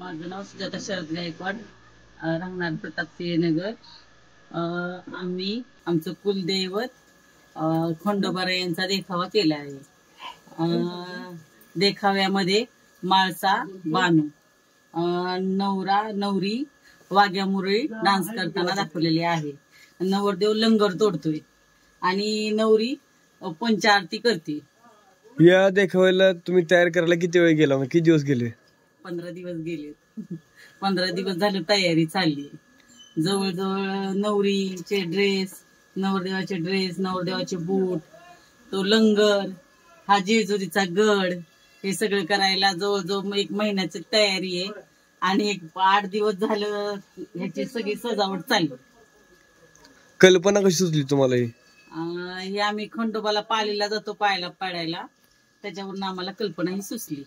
माझं नाव सुजाता शरद गायकवाड, राहणार प्रतापसिंहनगर. आमचं कुलदैवत खंडोबारा यांचा देखावा केला आहे. देखाव्यामध्ये माळसा बानू, नवरा नवरी वाघ्यामुरळी डान्स करताना दाखवलेली आहे. नवरदेव लंगर तोडतोय आणि नवरी पंचारती करते. या देखाव्याला तुम्ही तयार करायला किती वेळ गेला, किती दिवस गेले? 15 दिवस गेले. 15 दिवस झाले तयारी चालली. जवळजवळ नवरीचे ड्रेस, नवरदेवाचे ड्रेस, नवरदेवाचे बूट, तो लंगर, हा जेजुरीचा गड, हे सगळं करायला जवळजवळ 1 महिन्याची तयारी आहे. आणि 8 दिवस झालं ह्याची सगळी सजावट चालली. कल्पना कशी सुचली तुम्हाला? हे आम्ही खंडोबाला पालीला जातो पायाला पडायला, त्याच्यावरून आम्हाला कल्पना ही सुचली.